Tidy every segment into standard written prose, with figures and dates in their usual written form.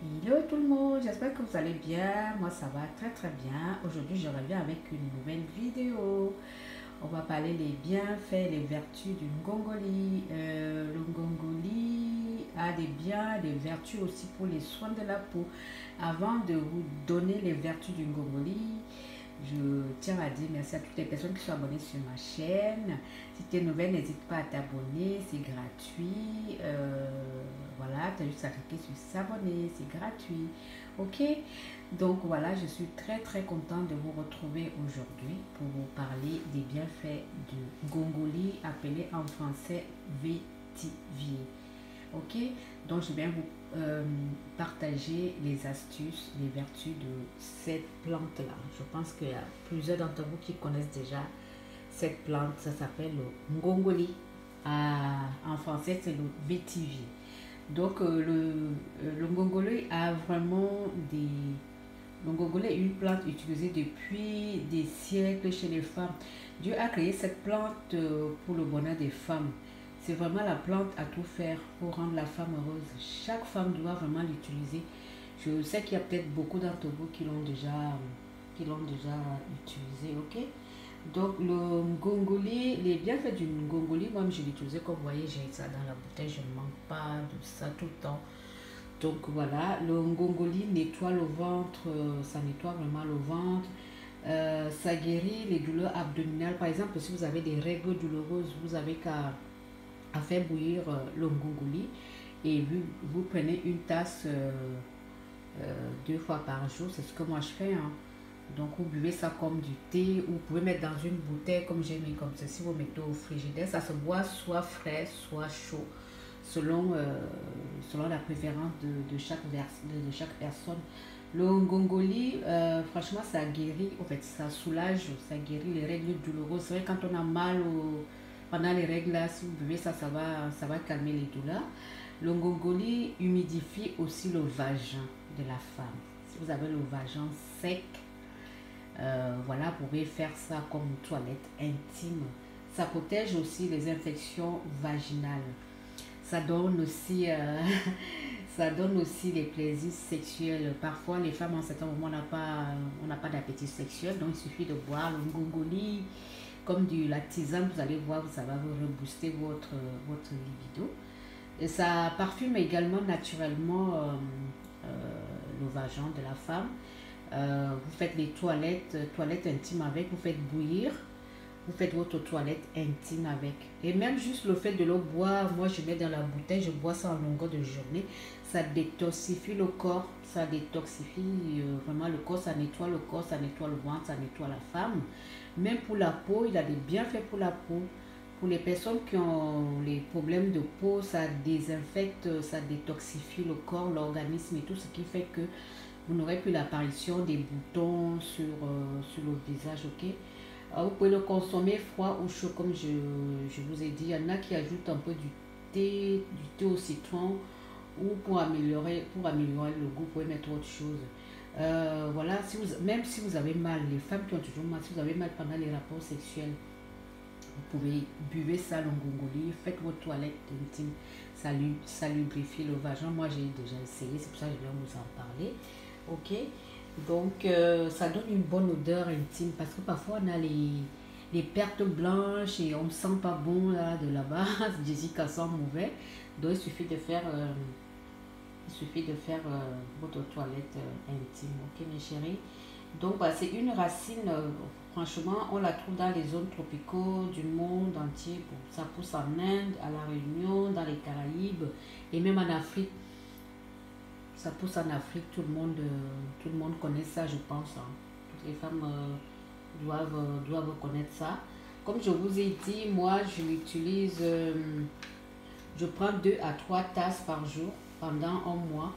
Hello tout le monde, j'espère que vous allez bien. Moi ça va très très bien. Aujourd'hui je reviens avec une nouvelle vidéo. On va parler des bienfaits, les vertus du ngongoli. Le ngongoli a des biens, des vertus aussi pour les soins de la peau. Avant de vous donner les vertus du ngongoli, je tiens à dire merci à toutes les personnes qui sont abonnées sur ma chaîne. Si tu es nouvelle, n'hésite pas à t'abonner, c'est gratuit. Voilà, tu as juste à cliquer sur s'abonner, c'est gratuit. Ok, donc voilà, je suis très très contente de vous retrouver aujourd'hui pour vous parler des bienfaits du gongoli, appelé en français vétivier. Ok, donc je viens vous partager les astuces, les vertus de cette plante-là. Je pense qu'il y a plusieurs d'entre vous qui connaissent déjà cette plante. Ça s'appelle le ngongoli. En français, c'est le vétivier. Donc, le ngongoli a vraiment des... Le ngongoli est une plante utilisée depuis des siècles chez les femmes. Dieu a créé cette plante pour le bonheur des femmes. C'est vraiment la plante à tout faire pour rendre la femme heureuse. Chaque femme doit vraiment l'utiliser. Je sais qu'il y a peut-être beaucoup d'entre vous qui l'ont déjà utilisé, ok? Donc le ngongoli, les bienfaits du ngongoli, moi je l'utilisais comme vous voyez, j'ai ça dans la bouteille, je ne manque pas de ça tout le temps. Donc voilà, le ngongoli nettoie le ventre, ça nettoie vraiment le ventre. Ça guérit les douleurs abdominales. Par exemple, si vous avez des règles douloureuses, vous avez qu'à à faire bouillir le ngongoli et vous prenez une tasse 2 fois par jour. C'est ce que moi je fais, hein. Donc vous buvez ça comme du thé ou vous pouvez mettre dans une bouteille comme j'ai mis comme ceci, vous mettez au frigidaire. Ça se boit soit frais, soit chaud, selon, selon la préférence de chaque personne. Le ngongoli, franchement, ça guérit, en fait, ça soulage, ça guérit les règles douloureuses. C'est vrai, quand on a mal pendant les règles, là, si vous buvez ça, ça va calmer les douleurs. Le ngongoli humidifie aussi le vagin de la femme. Si vous avez le vagin sec, voilà, vous pouvez faire ça comme une toilette intime. Ça protège aussi les infections vaginales. Ça donne aussi, ça donne aussi des plaisirs sexuels. Parfois, les femmes en certain moment on n'a pas d'appétit sexuel, donc il suffit de boire le ngongoli comme la tisane. Vous allez voir, ça va vous rebooster votre libido. Et ça parfume également naturellement le vagin de la femme. Vous faites les toilettes intimes avec, vous faites bouillir, vous faites votre toilette intime avec. Et même juste le fait de le boire, moi je mets dans la bouteille, je bois ça en longueur de journée, ça détoxifie le corps, ça détoxifie vraiment le corps, ça nettoie le corps, ça nettoie le ventre, ça nettoie la femme. Même pour la peau, il a des bienfaits pour la peau. Pour les personnes qui ont les problèmes de peau, ça désinfecte, ça détoxifie le corps, l'organisme et tout, ce qui fait que vous n'aurez plus l'apparition des boutons sur le visage, ok? Vous pouvez le consommer froid ou chaud, comme je vous ai dit. Il y en a qui ajoutent un peu du thé au citron ou pour améliorer le goût, vous pouvez mettre autre chose. Voilà, même si vous avez mal, les femmes qui ont toujours mal, si vous avez mal pendant les rapports sexuels, vous pouvez buver ça, le ngongoli, faites votre toilette intime, ça lubrifie le vagin. Moi, j'ai déjà essayé, c'est pour ça que je viens vous en parler. Ok, donc ça donne une bonne odeur intime parce que parfois on a les pertes blanches et on ne sent pas bon là, de là-bas. Jessica sent mauvais. Donc il suffit de faire votre toilette intime. Ok, mes chéris. Donc bah, c'est une racine, franchement, on la trouve dans les zones tropicaux du monde entier. Bon, ça pousse en Inde, à la Réunion, dans les Caraïbes et même en Afrique. Ça pousse en Afrique, tout le monde connaît ça, je pense, hein. Toutes les femmes doivent connaître ça. Comme je vous ai dit, moi, je l'utilise, je prends 2 à 3 tasses par jour pendant un mois.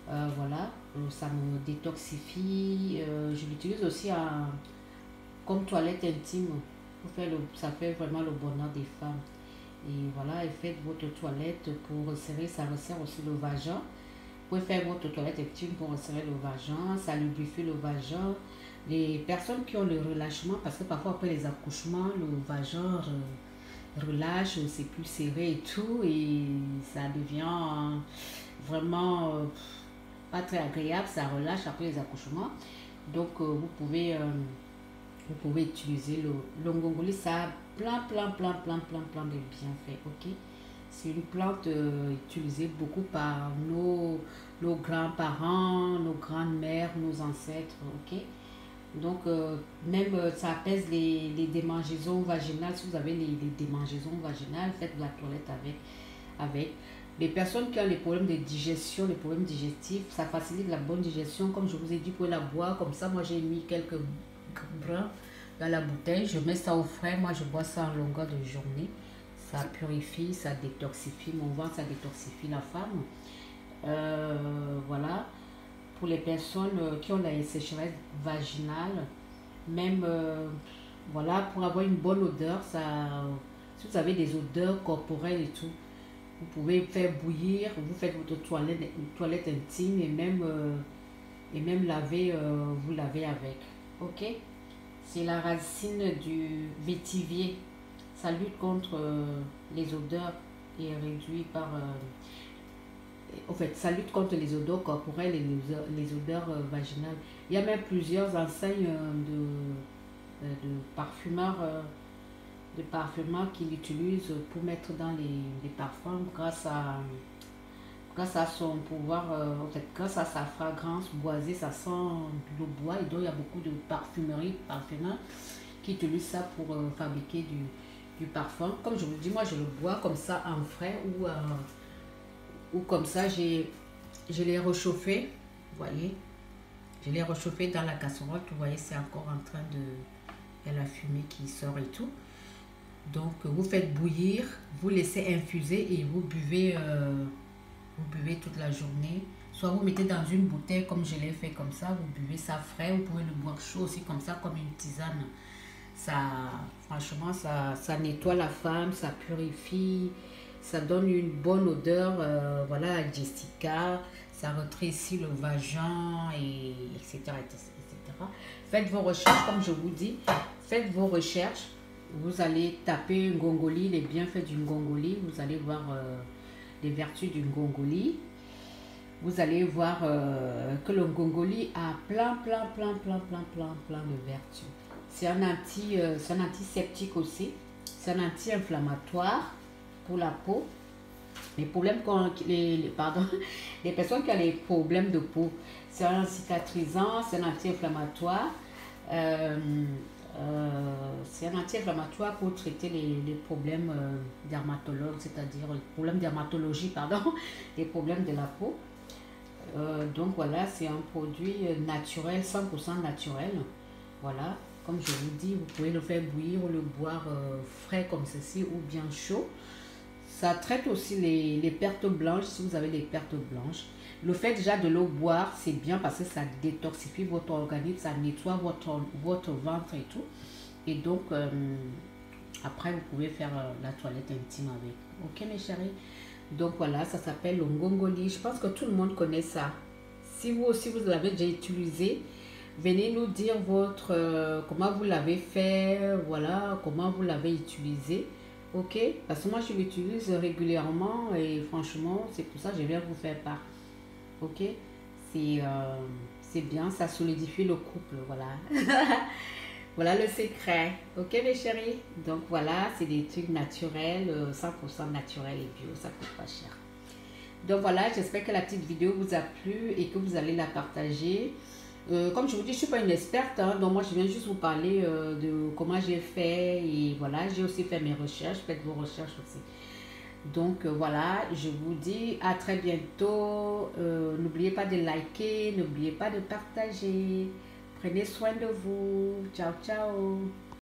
Voilà, ça me détoxifie. Je l'utilise aussi comme toilette intime. Ça fait vraiment le bonheur des femmes. Et voilà, et faites votre toilette pour resserrer, ça resserre aussi le vagin. Vous pouvez faire votre toilette intime pour resserrer le vagin, ça lubrifie le vagin. Les personnes qui ont le relâchement, parce que parfois après les accouchements, le vagin relâche, c'est plus serré et tout, et ça devient vraiment pas très agréable, ça relâche après les accouchements. Donc vous pouvez utiliser le ngongoli, ça a plein de bienfaits, ok? C'est une plante utilisée beaucoup par nos grands-parents, nos grandes-mères, nos ancêtres, ok? Donc, même ça apaise les démangeaisons vaginales. Si vous avez les démangeaisons vaginales, faites de la toilette avec. Les personnes qui ont les problèmes de digestion, les problèmes digestifs, ça facilite la bonne digestion. Comme je vous ai dit, vous pouvez la boire comme ça. Moi, j'ai mis quelques brins dans la bouteille. Je mets ça au frais. Moi, je bois ça en longueur de journée. Ça purifie, ça détoxifie mon ventre, ça détoxifie la femme. Voilà. Pour les personnes qui ont la sécheresse vaginale, même voilà, pour avoir une bonne odeur, si vous avez des odeurs corporelles et tout, vous pouvez faire bouillir, vous faites votre toilette intime et même laver, vous lavez avec. Ok? C'est la racine du vétivier. Ça lutte contre les odeurs et réduit par en fait, ça lutte contre les odeurs corporelles et les odeurs vaginales. Il y a même plusieurs enseignes de parfumeurs, qui l'utilisent pour mettre dans les parfums grâce à son pouvoir, en fait, grâce à sa fragrance boisée, ça sent le bois. Et donc, il y a beaucoup de parfumeurs qui utilisent ça pour fabriquer du parfum. Comme je vous dis, moi, je le bois comme ça en frais ou comme ça, je l'ai réchauffé, vous voyez, je l'ai réchauffé dans la casserole, vous voyez, c'est encore en train de, il y a la fumée qui sort et tout. Donc, vous faites bouillir, vous laissez infuser et vous buvez toute la journée. Soit vous mettez dans une bouteille comme je l'ai fait comme ça, vous buvez ça frais, vous pouvez le boire chaud aussi comme ça, comme une tisane. Ça, franchement, ça nettoie la femme, ça purifie. Ça donne une bonne odeur, voilà, à Jessica, ça rétrécit le vagin, et etc., etc. Faites vos recherches, comme je vous dis, faites vos recherches. Vous allez taper ngongoli, les bienfaits du ngongoli, vous allez voir les vertus du ngongoli. Vous allez voir que le ngongoli a plein de vertus. C'est un antiseptique aussi, c'est un anti-inflammatoire pour la peau. Les personnes qui ont les problèmes de peau, c'est un cicatrisant, c'est un anti-inflammatoire. C'est un anti-inflammatoire pour traiter les problèmes dermatologues, c'est-à-dire les problèmes dermatologie, pardon, les problèmes de la peau. Donc voilà, c'est un produit naturel, 100% naturel. Voilà, comme je vous dis, vous pouvez le faire bouillir ou le boire frais comme ceci ou bien chaud. Ça traite aussi les pertes blanches, si vous avez des pertes blanches. Le fait déjà de l'eau boire, c'est bien parce que ça détoxifie votre organisme, ça nettoie votre ventre et tout. Et donc, après, vous pouvez faire la toilette intime avec. Ok, mes chéris? Donc voilà, ça s'appelle le ngongoli. Je pense que tout le monde connaît ça. Si vous aussi, vous l'avez déjà utilisé, venez nous dire comment vous l'avez fait, voilà, comment vous l'avez utilisé. Ok, parce que moi je l'utilise régulièrement et franchement c'est pour ça que je viens vous faire part. Ok, c'est bien, ça solidifie le couple, voilà. Voilà le secret. Ok mes chéris, donc voilà, c'est des trucs naturels, 100% naturels et bio, ça coûte pas cher. Donc voilà, j'espère que la petite vidéo vous a plu et que vous allez la partager. Comme je vous dis, je ne suis pas une experte, hein, donc moi je viens juste vous parler de comment j'ai fait et voilà, j'ai aussi fait mes recherches, faites vos recherches aussi. Donc voilà, je vous dis à très bientôt. N'oubliez pas de liker, n'oubliez pas de partager. Prenez soin de vous. Ciao, ciao.